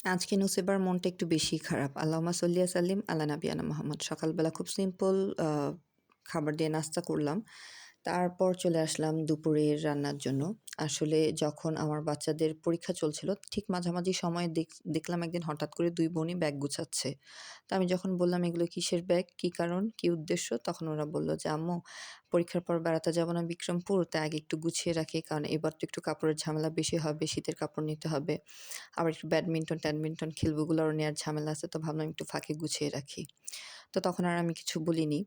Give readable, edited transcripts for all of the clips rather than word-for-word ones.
আজকে নুসেবার মনটা একটু বেশিই খারাপ। আল্লাহুম্মা সল্লি সাল্লিম আলা নাবিয়ানা মুহাম্মদ। সকালবেলা খুব সিম্পল খাবার দিয়ে নাস্তা করলাম। তারপর চলে আসলাম দুপুরের রান্নার জন্য। আসলে যখন আমার বাচ্চাদের পরীক্ষা চলছিল, ঠিক মাঝামাঝি সময়ে দেখলাম একদিন হঠাৎ করে ২ বোনই ব্যাগ গুছাচ্ছে। তো আমি যখন বললাম, "এগুলো কিসের ব্যাগ? কী কারণ? কী উদ্দেশ্য?" তখন ওরা বলল যে, "আম্মু, পরীক্ষার পর বেড়াতে যাব না বিক্রমপুর, তাই আগে একটু গুছিয়ে রাখি। কারণ এবার তো একটু কাপড়ের ঝামেলা বেশি হবে, শীতের কাপড় নিতে হবে। আবার একটু ব্যাডমিন্টন-ট্যাডমিন্টন খেলবো, ওগুলোরও নেয়ার ঝামেলা আছে। তো ভাবলাম একটু ফাঁকে গুছিয়ে রাখি।" তো তখন আর আমি কিছু বলিনি।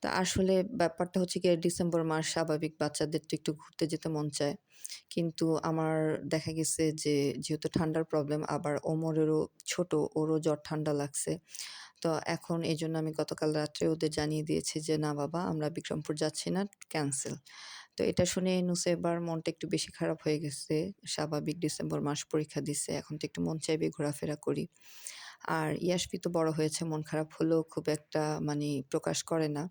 তো আসলে ব্যাপারটা হচ্ছে গিয়ে ডিসেম্বর মাস, স্বাভাবিক বাচ্চাদের তো একটু ঘুরতে যেতে মন চায়। কিন্তু আমার দেখা গেছে যে যেহেতু ঠান্ডার প্রবলেম, আবার ওমরেরও ছোট, ওরও জ্বর ঠান্ডা লাগছে। তো এখন এজন্য আমি গতকাল রাত্রে ওদের জানিয়ে দিয়েছি যে, "না বাবা, আমরা বিক্রমপুর যাচ্ছি না, ক্যানসেল।" তো এটা শুনে নুসেবার মনটা একটু বেশি খারাপ হয়ে গেছে। স্বাভাবিক ডিসেম্বর মাস পরীক্ষা দিছে। এখন তো একটু মন চাইবে ঘোরাফেরা করি। আর ইয়াসপি তো বড় হয়েছে, মন খারাপ হলেও খুব একটা প্রকাশ করে না।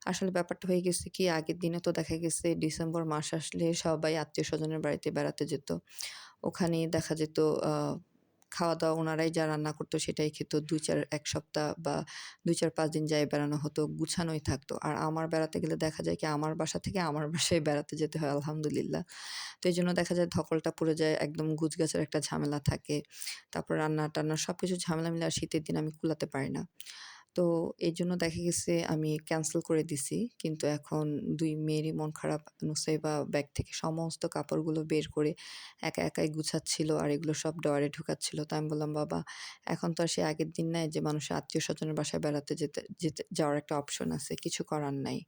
আসলে ব্যাপারটা হয়ে গেছে কি, আগের দিনে তো দেখা গেছে ডিসেম্বর মাস আসলে সবাই আত্মীয়স্বজনের বাড়িতে বেড়াতে যেত। ওখানেই দেখা যেত আ খাওয়া-দাওয়া ওনারাই যা রান্না করত সেটাই খেত। ১ সপ্তাহ বা ২, ৪, ৫ দিন যাই বেড়ানো হতো, গুছানোই থাকতো। আর আমার বেড়াতে গেলে দেখা যায় কি, আমার বাসা থেকে আমার বাসায় বেড়াতে যেতে হয় আলহামদুলিল্লাহ। তো এজন্য দেখা যায় ধকলটা পড়ে যায়, একদম গুছগাছের একটা ঝামেলা থাকে। তারপর রান্না-টান্না সবকিছু ঝামেলা মিলে আর শীতের দিন আমি কুলাতে পারি না। তো এজন্য দেখা গেছে আমি ক্যানসেল করে দিছি। কিন্তু এখন ২ মেয়েরই মন খারাপ। নুসাইবা ব্যাগ থেকে সমস্ত কাপড়গুলো বের করে একাই গুছাচ্ছিল আর এগুলো সব ড্রয়ারে ঢুকাচ্ছিল। তো আমি বললাম, "বাবা, এখন তো আর সেই আগের দিন নাই যে মানুষের আত্মীয়স্বজনের বাসায় বেড়াতে যেতে যাওয়ার একটা অপশন আছে। কিছু করার নাই।"